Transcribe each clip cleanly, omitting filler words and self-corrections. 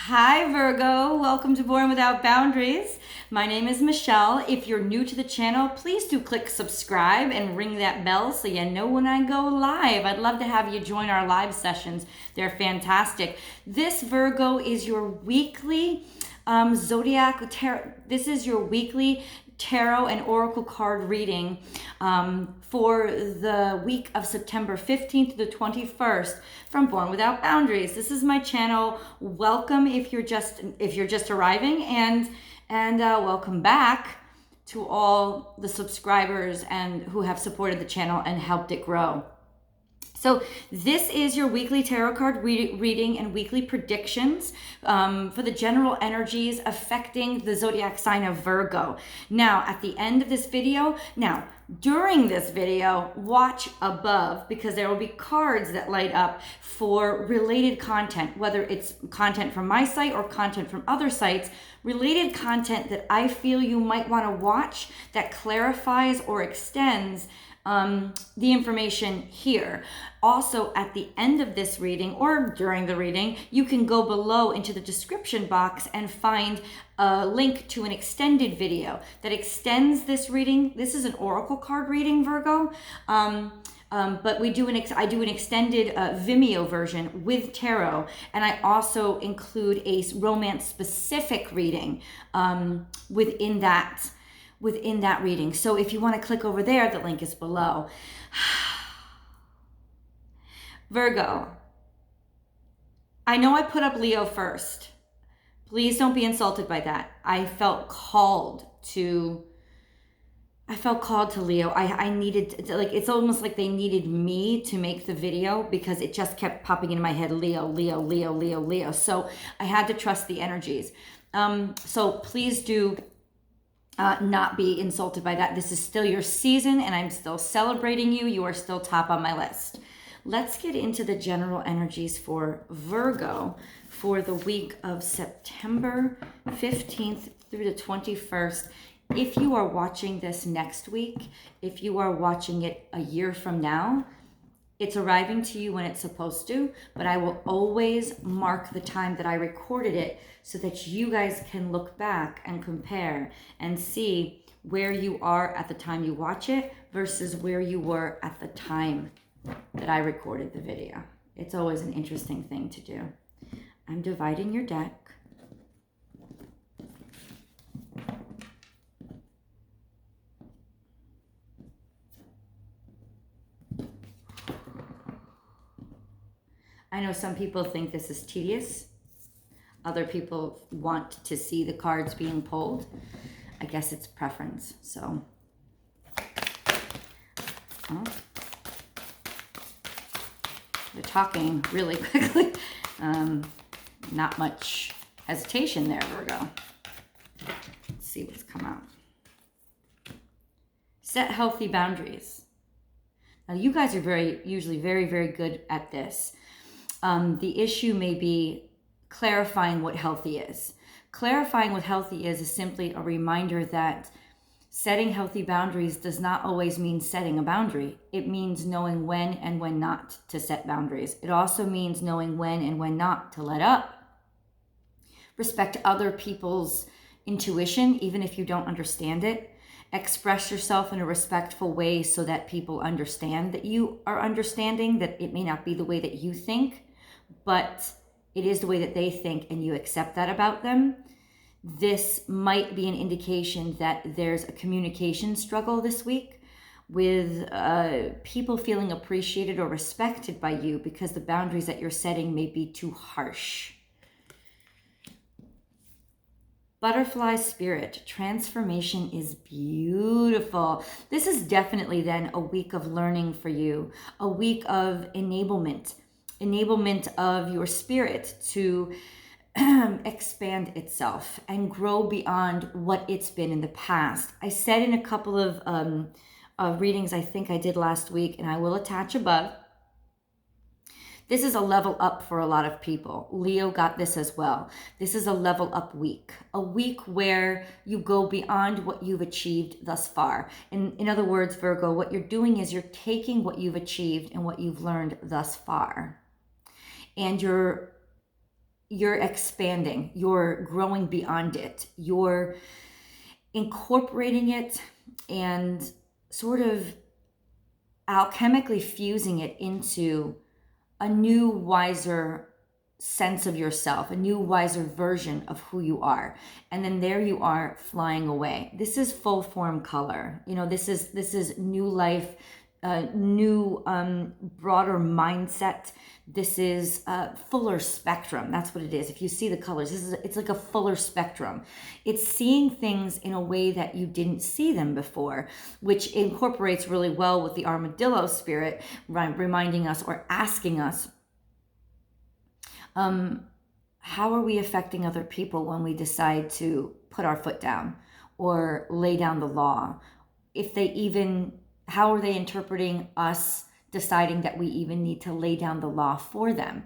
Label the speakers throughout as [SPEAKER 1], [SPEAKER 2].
[SPEAKER 1] Hi Virgo, welcome to Born Without Boundaries. My name is Michelle. If you're new to the channel, please do click subscribe and ring that bell so you know when I go live. I'd love to have you join our live sessions. They're fantastic. This Virgo is your weekly zodiac tarot. This is your weekly tarot and oracle card reading for the week of September 15th to the 21st from Born Without Boundaries. This is my channel. Welcome if you're just arriving, and welcome back to all the subscribers and who have supported the channel and helped it grow. So this is your weekly tarot card reading and weekly predictions for the general energies affecting the zodiac sign of Virgo. Now, at the end of this video, during this video, watch above because there will be cards that light up for related content, whether it's content from my site or content from other sites, related content that I feel you might want to watch that clarifies or extends the information here. Also, at the end of this reading or during the reading, you can go below into the description box and find a link to an extended video that extends this reading. This is an oracle card reading, Virgo. But I do an extended VIMEO version with tarot, and I also include a romance-specific reading within that reading. So if you want to click over there, the link is below. Virgo, I know I put up Leo first. Please don't be insulted by that. I felt called to Leo. I needed, like, it's almost like they needed me to make the video because it just kept popping into my head, Leo, Leo, Leo, Leo, Leo. So I had to trust the energies. So please do not be insulted by that. This is still your season and I'm still celebrating you. You are still top on my list. Let's get into the general energies for Virgo for the week of September 15th through the 21st. If you are watching this next week, if you are watching it a year from now, it's arriving to you when it's supposed to, but I will always mark the time that I recorded it so that you guys can look back and compare and see where you are at the time you watch it versus where you were at the time that I recorded the video. It's always an interesting thing to do. I'm dividing your deck. I know some people think this is tedious. Other people want to see the cards being pulled. I guess it's preference. So, they're talking really quickly. Not much hesitation there, Virgo. Let's see what's come out. Set healthy boundaries. Now, you guys are usually very, very good at this. The issue may be clarifying what healthy is. Clarifying what healthy is simply a reminder that setting healthy boundaries does not always mean setting a boundary. It means knowing when and when not to set boundaries. It also means knowing when and when not to let up. Respect other people's intuition, even if you don't understand it. Express yourself in a respectful way so that people understand that you are understanding, that it may not be the way that you think, but it is the way that they think and you accept that about them. This might be an indication that there's a communication struggle this week with people feeling appreciated or respected by you because the boundaries that you're setting may be too harsh. Butterfly spirit, transformation is beautiful. This is definitely then a week of learning for you, a week of enablement of your spirit to expand itself and grow beyond what it's been in the past. I said in a couple of readings I think I did last week, and I will attach above, this is a level up for a lot of people. Leo got this as well. This is a level up week, a week where you go beyond what you've achieved thus far. In other words, Virgo, what you're doing is you're taking what you've achieved and what you've learned thus far, and you're you're expanding, you're growing beyond it, you're incorporating it and sort of alchemically fusing it into a new, wiser sense of yourself, a new, wiser version of who you are. And then there you are flying away. This is full form color. You know, this is new life, new, broader mindset. This is fuller spectrum. That's what it is. If you see the colors, it's like a fuller spectrum. It's seeing things in a way that you didn't see them before, which incorporates really well with the armadillo spirit, reminding us or asking us, how are we affecting other people when we decide to put our foot down or lay down the law? How are they interpreting us deciding that we even need to lay down the law for them?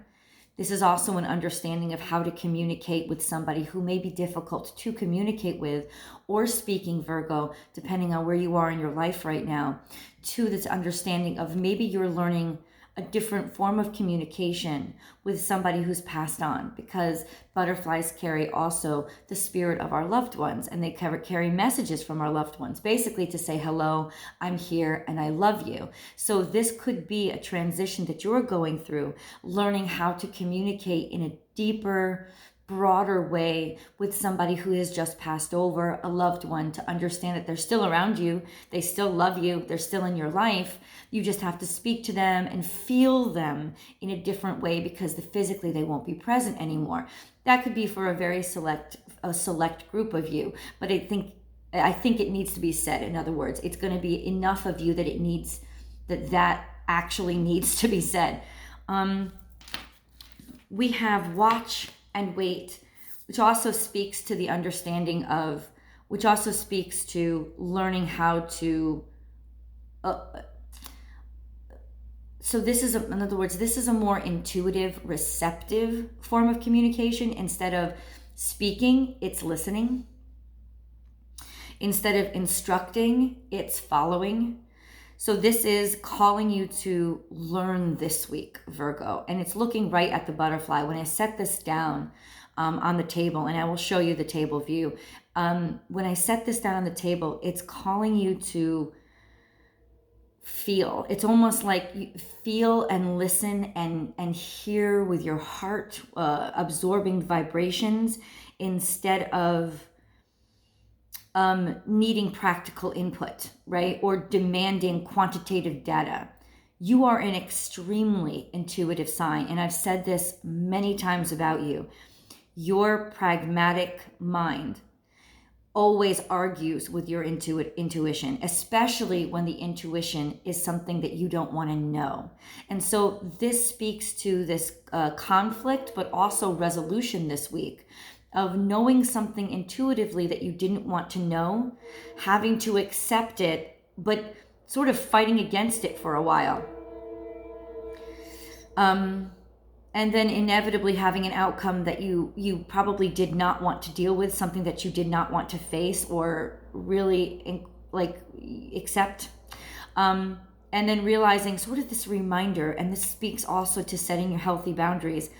[SPEAKER 1] This is also an understanding of how to communicate with somebody who may be difficult to communicate with, or speaking, Virgo, depending on where you are in your life right now, to this understanding of maybe you're learning a different form of communication with somebody who's passed on, because butterflies carry also the spirit of our loved ones, and they carry messages from our loved ones, basically to say, hello, I'm here and I love you. So this could be a transition that you're going through, learning how to communicate in a deeper, broader way with somebody who has just passed over, a loved one, to understand that they're still around you, they still love you, they're still in your life. You just have to speak to them and feel them in a different way, because physically they won't be present anymore. That could be for a very select group of you, but I think it needs to be said. In other words, it's going to be enough of you that actually needs to be said. We have watch and wait, which also speaks to the understanding of, which also speaks to learning how to, so this is, in other words, this is a more intuitive, receptive form of communication. Instead of speaking, it's listening. Instead of instructing, it's following. So this is calling you to learn this week, Virgo. And it's looking right at the butterfly. When I set this down on the table, and I will show you the table view. When I set this down on the table, it's calling you to feel. It's almost like you feel and listen and hear with your heart, absorbing vibrations, instead of needing practical input, right? Or demanding quantitative data. You are an extremely intuitive sign. And I've said this many times about you. Your pragmatic mind always argues with your intuition, especially when the intuition is something that you don't want to know. And so this speaks to this conflict, but also resolution this week, of knowing something intuitively that you didn't want to know, having to accept it, but sort of fighting against it for a while. And then inevitably having an outcome that you probably did not want to deal with, something that you did not want to face or really accept. And then realizing sort of this reminder, and this speaks also to setting your healthy boundaries.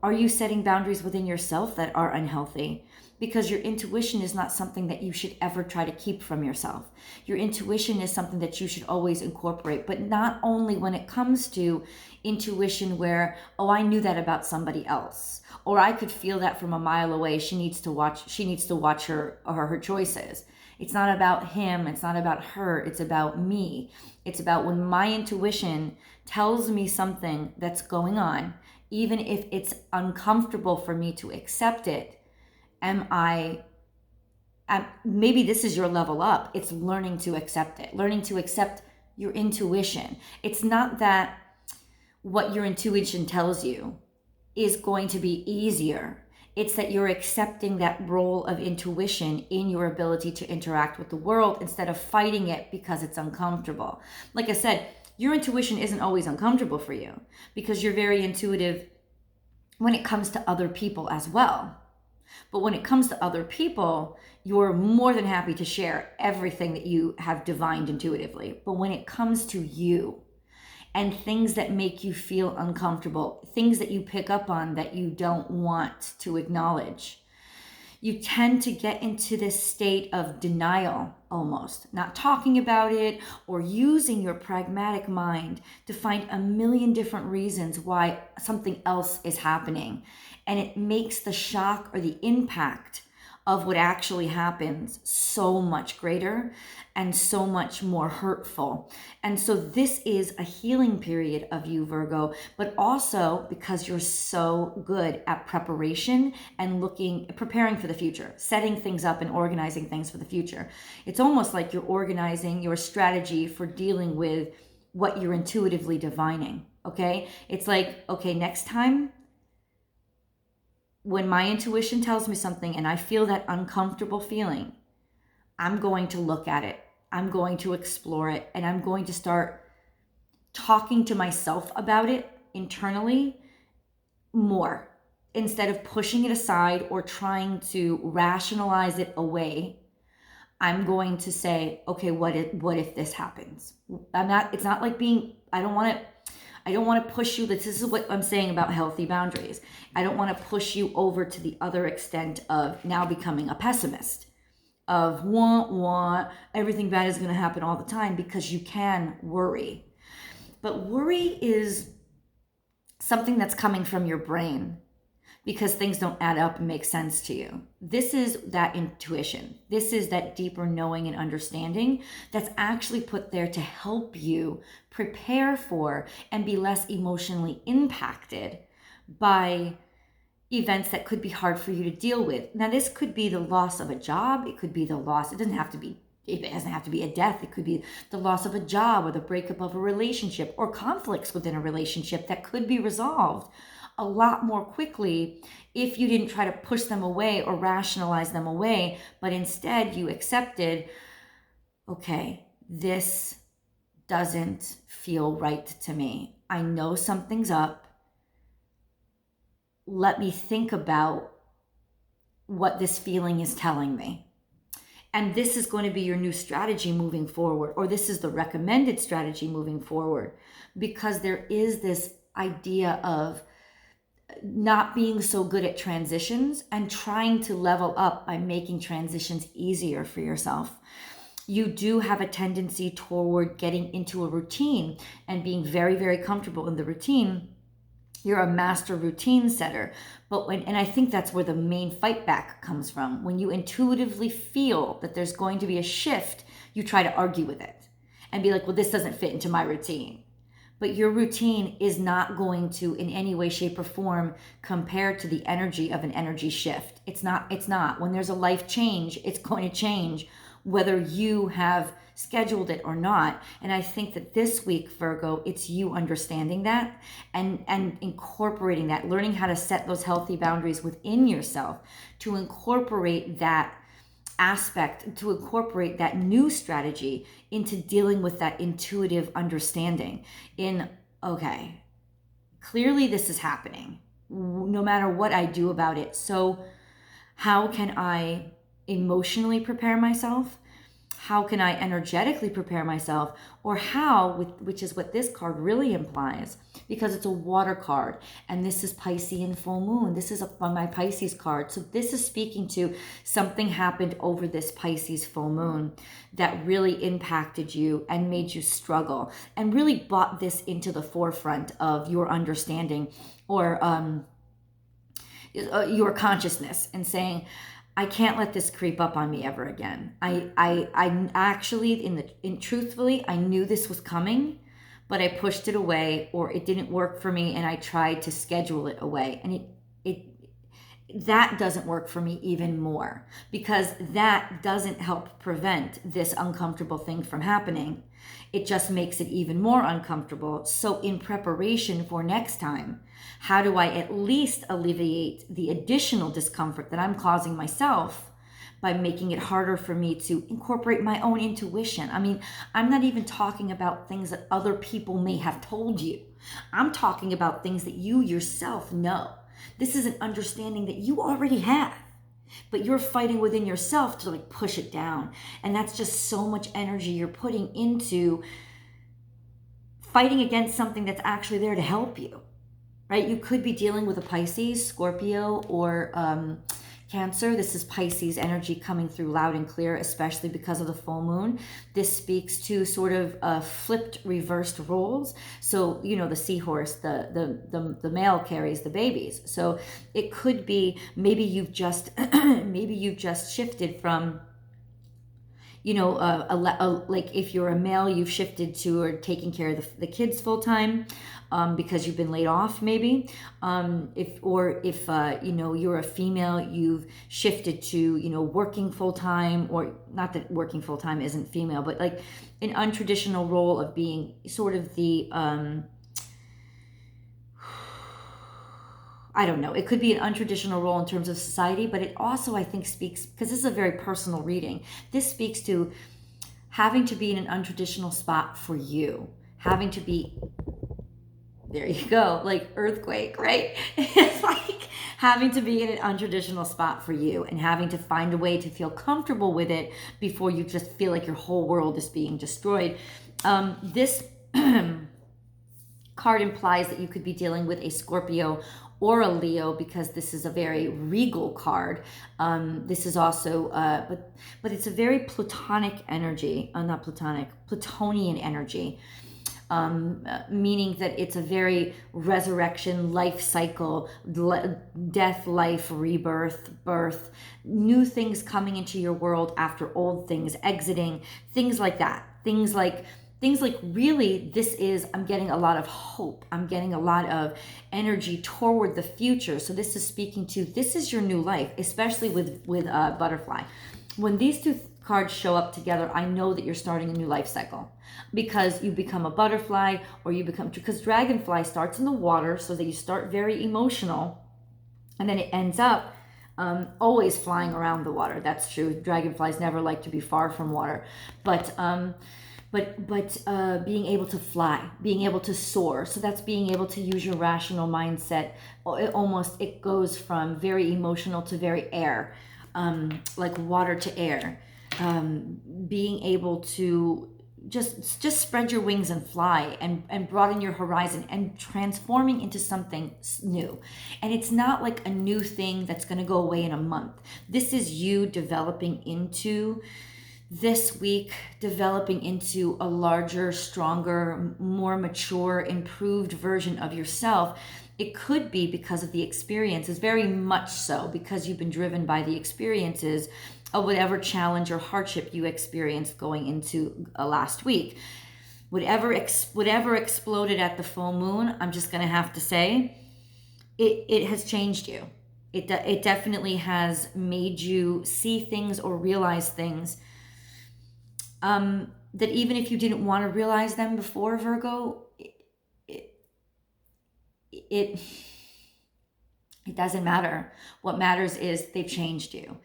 [SPEAKER 1] Are you setting boundaries within yourself that are unhealthy? Because your intuition is not something that you should ever try to keep from yourself. Your intuition is something that you should always incorporate, but not only when it comes to intuition where, oh, I knew that about somebody else, or I could feel that from a mile away. She needs to watch her choices. It's not about him. It's not about her. It's about me. It's about when my intuition tells me something that's going on, even if it's uncomfortable for me to accept it. Maybe this is your level up. It's learning to accept it, learning to accept your intuition. It's not that what your intuition tells you is going to be easier. It's that you're accepting that role of intuition in your ability to interact with the world instead of fighting it because it's uncomfortable. Like I said, your intuition isn't always uncomfortable for you because you're very intuitive when it comes to other people as well. But when it comes to other people, you're more than happy to share everything that you have divined intuitively. But when it comes to you, and things that make you feel uncomfortable, things that you pick up on that you don't want to acknowledge. You tend to get into this state of denial almost, not talking about it or using your pragmatic mind to find a million different reasons why something else is happening. And it makes the shock or the impact of what actually happens so much greater and so much more hurtful. And so this is a healing period of you, Virgo, but also because you're so good at preparation and preparing for the future, setting things up and organizing things for the future. It's almost like you're organizing your strategy for dealing with what you're intuitively divining, okay? It's like, okay, next time, when my intuition tells me something and I feel that uncomfortable feeling, I'm going to look at it. I'm going to explore it. And I'm going to start talking to myself about it internally more instead of pushing it aside or trying to rationalize it away. I'm going to say, okay, what if this happens? It's not like I don't want to push you. This is what I'm saying about healthy boundaries. I don't want to push you over to the other extent of now becoming a pessimist, of everything bad is going to happen all the time, because you can worry. But worry is something that's coming from your brain because things don't add up and make sense to you. This is that intuition. This is that deeper knowing and understanding that's actually put there to help you prepare for and be less emotionally impacted by events that could be hard for you to deal with. Now, this could be the loss of a job. It could be the loss. It doesn't have to be a death. It could be the loss of a job or the breakup of a relationship or conflicts within a relationship that could be resolved a lot more quickly if you didn't try to push them away or rationalize them away, but instead you accepted, okay, this doesn't feel right to me. I know something's up. Let me think about what this feeling is telling me. And this is going to be your new strategy moving forward, or this is the recommended strategy moving forward, because there is this idea of not being so good at transitions and trying to level up by making transitions easier for yourself. You do have a tendency toward getting into a routine and being very, very comfortable in the routine. You're a master routine setter. And I think that's where the main fight back comes from. When you intuitively feel that there's going to be a shift, you try to argue with it and be like, well, this doesn't fit into my routine. But your routine is not going to in any way, shape, or form compare to the energy of an energy shift. It's not. When there's a life change, it's going to change whether you have scheduled it or not. And I think that this week, Virgo, it's you understanding that and incorporating that, learning how to set those healthy boundaries within yourself, to incorporate that aspect, to incorporate that new strategy into dealing with that intuitive understanding okay, clearly this is happening no matter what I do about it. So how can I emotionally prepare myself? How can I energetically prepare myself? Or which is what this card really implies, because it's a water card, and this is Piscean full moon. This is on my Pisces card. So this is speaking to something happened over this Pisces full moon that really impacted you and made you struggle and really brought this into the forefront of your understanding or your consciousness, and saying, I can't let this creep up on me ever again. I actually, truthfully, I knew this was coming, but I pushed it away, or it didn't work for me, and I tried to schedule it away. And that doesn't work for me even more, because that doesn't help prevent this uncomfortable thing from happening. It just makes it even more uncomfortable. So in preparation for next time, how do I at least alleviate the additional discomfort that I'm causing myself by making it harder for me to incorporate my own intuition? I mean, I'm not even talking about things that other people may have told you. I'm talking about things that you yourself know. This is an understanding that you already have, but you're fighting within yourself to push it down. And that's just so much energy you're putting into fighting against something that's actually there to help you, right? You could be dealing with a Pisces, Scorpio, or Cancer. This is Pisces energy coming through loud and clear, especially because of the full moon. This speaks to sort of flipped, reversed roles. So, you know, the seahorse, the male carries the babies. So it could be maybe you've just maybe you've just shifted from, you know, like if you're a male, you've shifted to or taking care of the kids full time because you've been laid off, maybe. If you know, you're a female, you've shifted to, you know, working full time, or not that working full time isn't female, but like an untraditional role of being sort of the I don't know. It could be an untraditional role in terms of society, but it also, I think, speaks, because this is a very personal reading, this speaks to having to be in an untraditional spot for you. Having to be, there you go, like earthquake, right? It's like having to be in an untraditional spot for you and having to find a way to feel comfortable with it before you just feel like your whole world is being destroyed. This card implies that you could be dealing with a Scorpio or a Leo, because this is a very regal card. This is also, but it's a very Platonic energy, not Platonic, Plutonian energy, meaning that it's a very resurrection, life cycle, death, life, rebirth, birth, new things coming into your world after old things exiting, things like that. Things like really, this is, I'm getting a lot of hope. I'm getting a lot of energy toward the future. So this is speaking to, this is your new life, especially with butterfly. When these two cards show up together, I know that you're starting a new life cycle, because you become a butterfly, or you become, because dragonfly starts in the water, so that you start very emotional, and then it ends up always flying around the water. That's true. Dragonflies never like to be far from water, but being able to fly, being able to soar. So that's being able to use your rational mindset. It goes from very emotional to very air, like water to air. Being able to just spread your wings and fly and broaden your horizon and transforming into something new. And it's not like a new thing that's going to go away in a month. This is you developing into, this week, developing into a larger, stronger, more mature, improved version of yourself. It could be because of the experiences, very much so, because you've been driven by the experiences of whatever challenge or hardship you experienced going into last week. Whatever exploded at the full moon, I'm just going to have to say, it has changed you. It definitely has made you see things or realize things that even if you didn't want to realize them before, Virgo, it doesn't matter. What matters is they've changed you.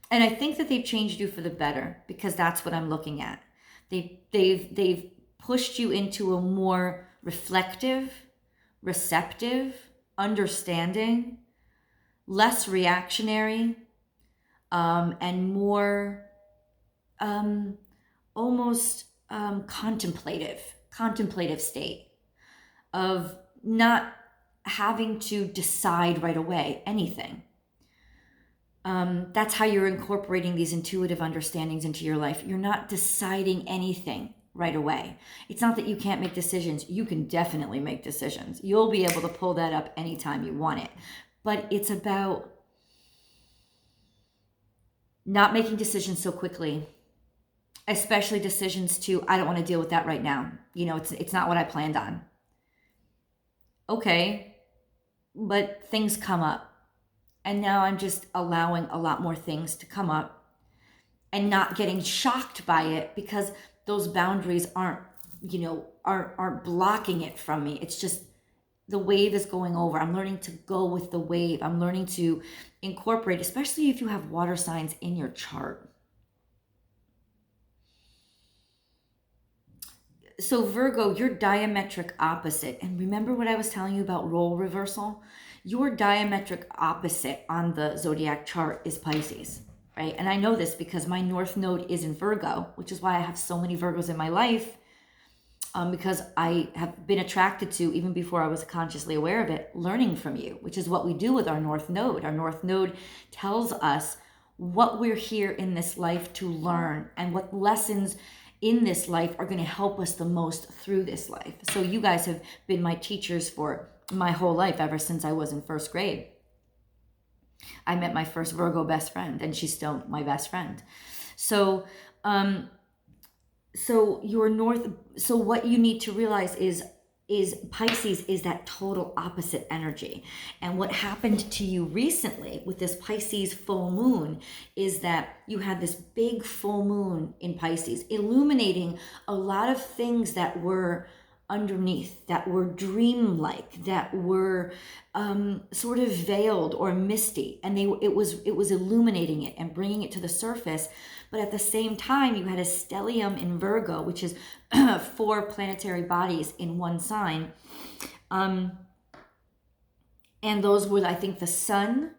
[SPEAKER 1] And I think that they've changed you for the better, because that's what I'm looking at. They've pushed you into a more reflective, receptive, understanding, less reactionary, and more almost contemplative state of not having to decide right away anything. That's how you're incorporating these intuitive understandings into your life. You're not deciding anything right away. It's not that you can't make decisions. You can definitely make decisions. You'll be able to pull that up anytime you want it. But it's about not making decisions so quickly, especially decisions to, I don't want to deal with that right now. You know, it's not what I planned on. Okay, but things come up. And now I'm just allowing a lot more things to come up and not getting shocked by it, because those boundaries aren't blocking it from me. It's just the wave is going over. I'm learning to go with the wave. I'm learning to incorporate, especially if you have water signs in your chart. So Virgo, you're diametric opposite. And remember what I was telling you about role reversal? Your diametric opposite on the zodiac chart is Pisces, right? And I know this because my North Node is in Virgo, which is why I have so many Virgos in my life. because I have been attracted to, even before I was consciously aware of it, learning from you, which is what we do with our North Node. Our North Node tells us what we're here in this life to learn and what lessons in this life are going to help us the most through this life. So you guys have been my teachers for my whole life, ever since I was in first grade. I met my first Virgo best friend, and she's still my best friend. So, so what you need to realize is Pisces is that total opposite energy. And what happened to you recently with this Pisces full moon is that you had this big full moon in Pisces, illuminating a lot of things that were underneath, that were dreamlike, that were sort of veiled or misty, and it was illuminating it and bringing it to the surface. But at the same time, you had a stellium in Virgo, which is 4 planetary bodies in one sign, and those were, I think, the Sun,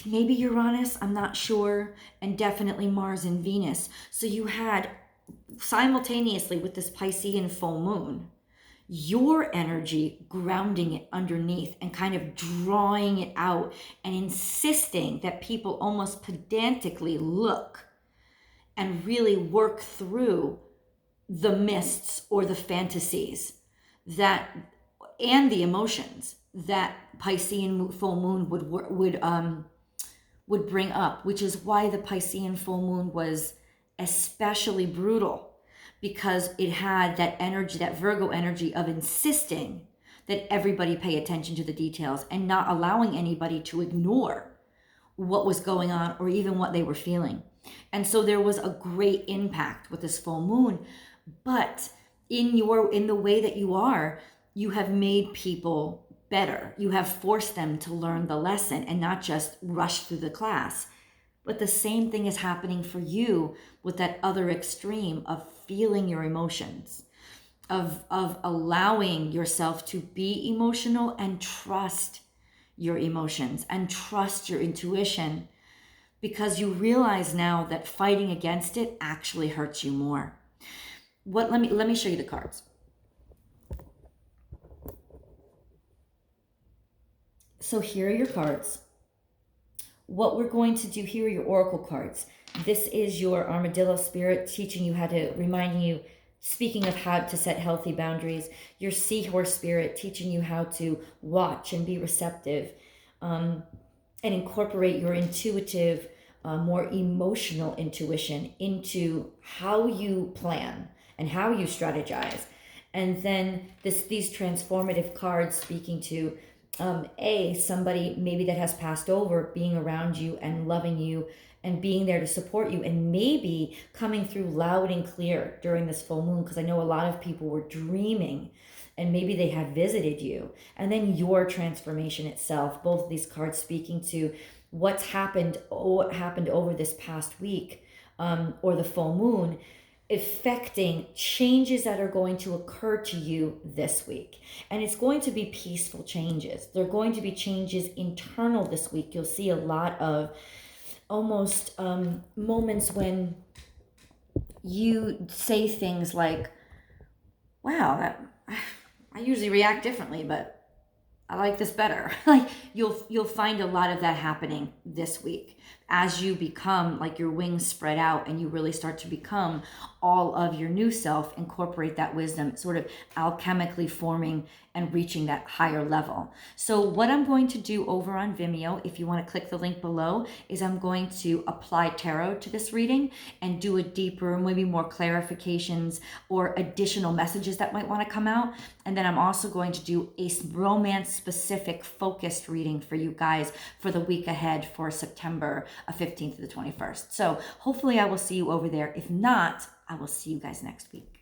[SPEAKER 1] maybe Uranus, I'm not sure, and definitely Mars and Venus. So you had, simultaneously with this Piscean full moon, your energy grounding it underneath and kind of drawing it out and insisting that people almost pedantically look and really work through the mists or the fantasies that, and the emotions that Piscean full moon would bring up, which is why the Piscean full moon was especially brutal, because it had that energy, that Virgo energy of insisting that everybody pay attention to the details and not allowing anybody to ignore what was going on or even what they were feeling. And so there was a great impact with this full moon. But in the way that you have made people better. You have forced them to learn the lesson and not just rush through the class. But the same thing is happening for you with that other extreme of feeling your emotions, of allowing yourself to be emotional and trust your emotions and trust your intuition, because you realize now that fighting against it actually hurts you more. Let me show you the cards. So here are your cards. What we're going to do here are your oracle cards. This is your armadillo spirit teaching you how to, reminding you, speaking of how to set healthy boundaries. Your seahorse spirit teaching you how to watch and be receptive, and incorporate your intuitive, more emotional intuition into how you plan and how you strategize. And then these transformative cards speaking to somebody maybe that has passed over, being around you and loving you and being there to support you, and maybe coming through loud and clear during this full moon, because I know a lot of people were dreaming and maybe they had visited you. And then your transformation itself, both of these cards speaking to what happened over this past week, or the full moon, affecting changes that are going to occur to you this week. And it's going to be peaceful changes. They're going to be changes internal this week. You'll see a lot of almost moments when you say things like, wow, I usually react differently, but I like this better. Like you'll find a lot of that happening this week as you become, like, your wings spread out and you really start to become all of your new self, incorporate that wisdom, sort of alchemically forming and reaching that higher level. So what I'm going to do over on Vimeo, if you want to click the link below, is I'm going to apply tarot to this reading and do a deeper, maybe more clarifications or additional messages that might want to come out. And then I'm also going to do a romance specific focused reading for you guys for the week ahead for September 15th to the 21st. So hopefully I will see you over there. If not, I will see you guys next week.